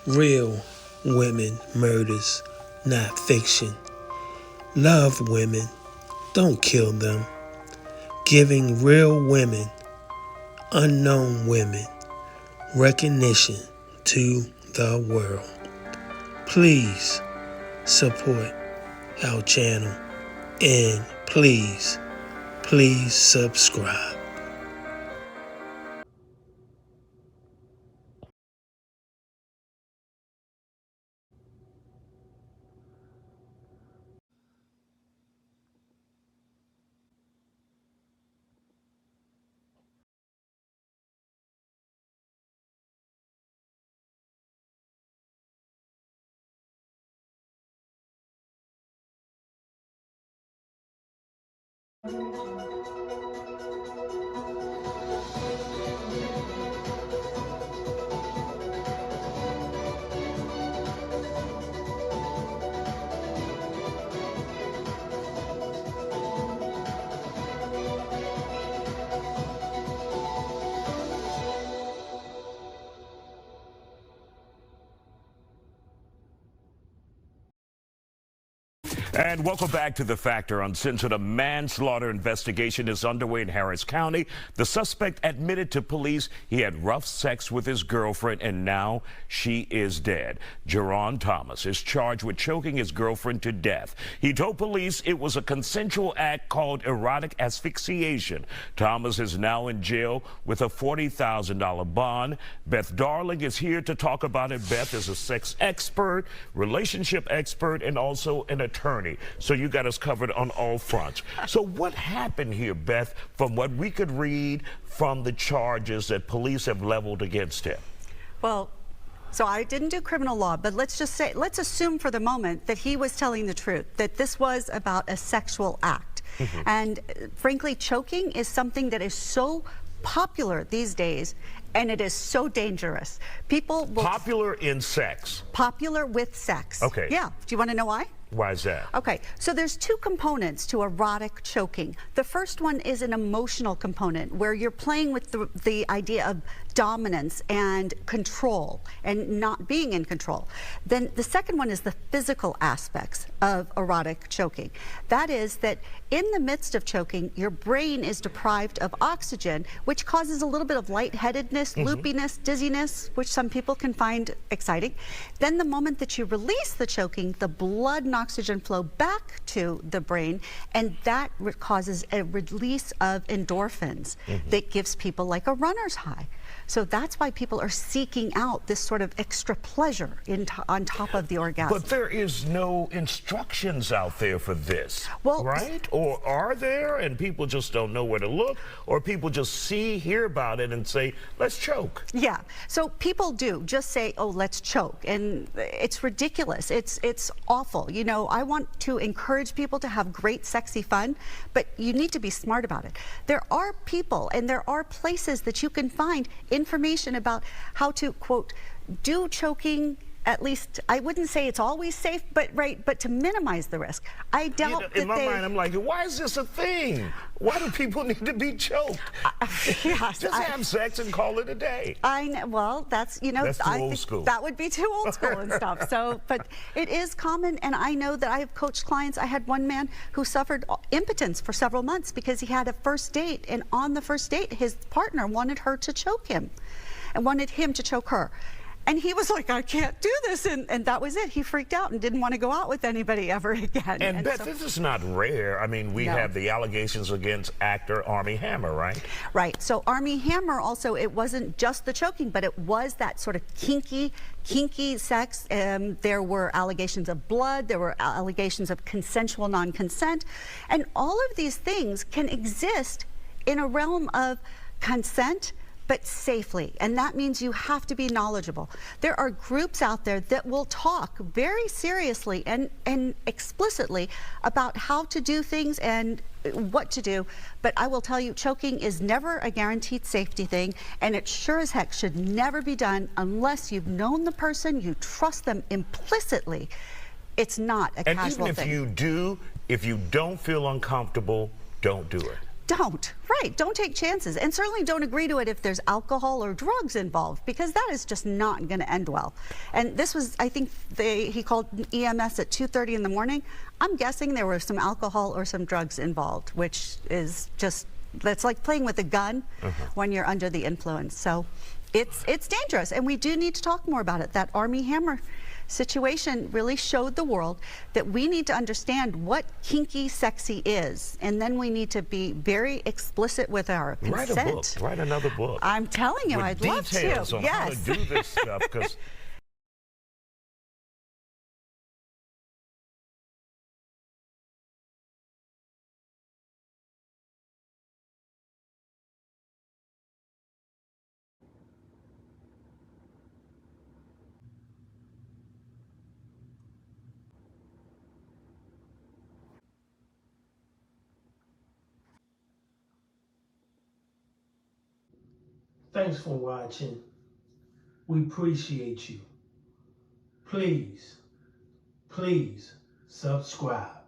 Real women murders, not fiction. Love women, don't kill them. Giving real women, unknown women, recognition to the world. Please support our channel and please subscribe. And welcome back to The Factor. Uncensored, a manslaughter investigation is underway in Harris County. The suspect admitted to police he had rough sex with his girlfriend and now she is dead. Jerron Thomas is charged with choking his girlfriend to death. He told police it was a consensual act called erotic asphyxiation. Thomas is now in jail with a $40,000 bond. Beth Darling is here to talk about it. Beth is a sex expert, relationship expert, and also an attorney. So you got us covered on all fronts. So what happened here, Beth, from what we could read from the charges that police have leveled against him? Well, so I didn't do criminal law, but let's assume for the moment that he was telling the truth, that this was about a sexual act. And frankly, choking is something that is so popular these days, and it is so dangerous. People will Popular in sex? Popular with sex. Okay. Yeah. Do you want to know why? Why is that? Okay, so there's two components to erotic choking. The first one is an emotional component where you're playing with the idea of dominance and control and not being in control. Then the second one is the physical aspects of erotic choking. That is that in the midst of choking, your brain is deprived of oxygen, which causes a little bit of lightheadedness, loopiness, dizziness, which some people can find exciting. Then the moment that you release the choking, the blood and oxygen flow back to the brain, and that causes a release of endorphins that gives people like a runner's high. So that's why people are seeking out this sort of extra pleasure on top of the orgasm. But there is no instructions out there for this, well, right? Or are there, and people just don't know where to look, or people just hear about it and say, let's choke? Yeah, so people do just say, oh, let's choke, and it's ridiculous. It's awful. You know, I want to encourage people to have great, sexy fun, but you need to be smart about it. There are people and there are places that you can find information about how to, quote, do choking. At least, I wouldn't say it's always safe, but to minimize the risk. I doubt that in my mind, I'm like, why is this a thing? Why do people need to be choked? Yes, just have sex and call it a day. I know. Well, that's, you know, that's too old school. That would be too old school and stuff. So, but it is common, and I know that I have coached clients. I had one man who suffered impotence for several months because he had a first date, and on the first date, his partner wanted her to choke him, and wanted him to choke her. And he was like, I can't do this. And that was it. He freaked out and didn't want to go out with anybody ever again. And Beth, so, this is not rare. I mean, we have the allegations against actor Armie Hammer, right? Right. So Armie Hammer also, it wasn't just the choking, but it was that sort of kinky sex. There were allegations of blood. There were allegations of consensual non-consent. And all of these things can exist in a realm of consent, but safely, and that means you have to be knowledgeable. There are groups out there that will talk very seriously and explicitly about how to do things and what to do, but I will tell you, choking is never a guaranteed safety thing, and it sure as heck should never be done unless you've known the person, you trust them implicitly. It's not a casual thing. And even if you do, if you don't feel uncomfortable, don't do it. Don't take chances, and certainly don't agree to it if there's alcohol or drugs involved, because that is just not going to end well. And this was, I think he called EMS at 2:30 in the morning. I'm guessing there was some alcohol or some drugs involved, which is just, that's like playing with a gun when you're under the influence. So it's dangerous, and we do need to talk more about it. That Army Hammer situation really showed the world that we need to understand what kinky sexy is, and then we need to be very explicit with our consent. Write a book. Write another book. I'm telling you, with I'd love to. Details on how to do this stuff, because Thanks for watching. We appreciate you. Please subscribe.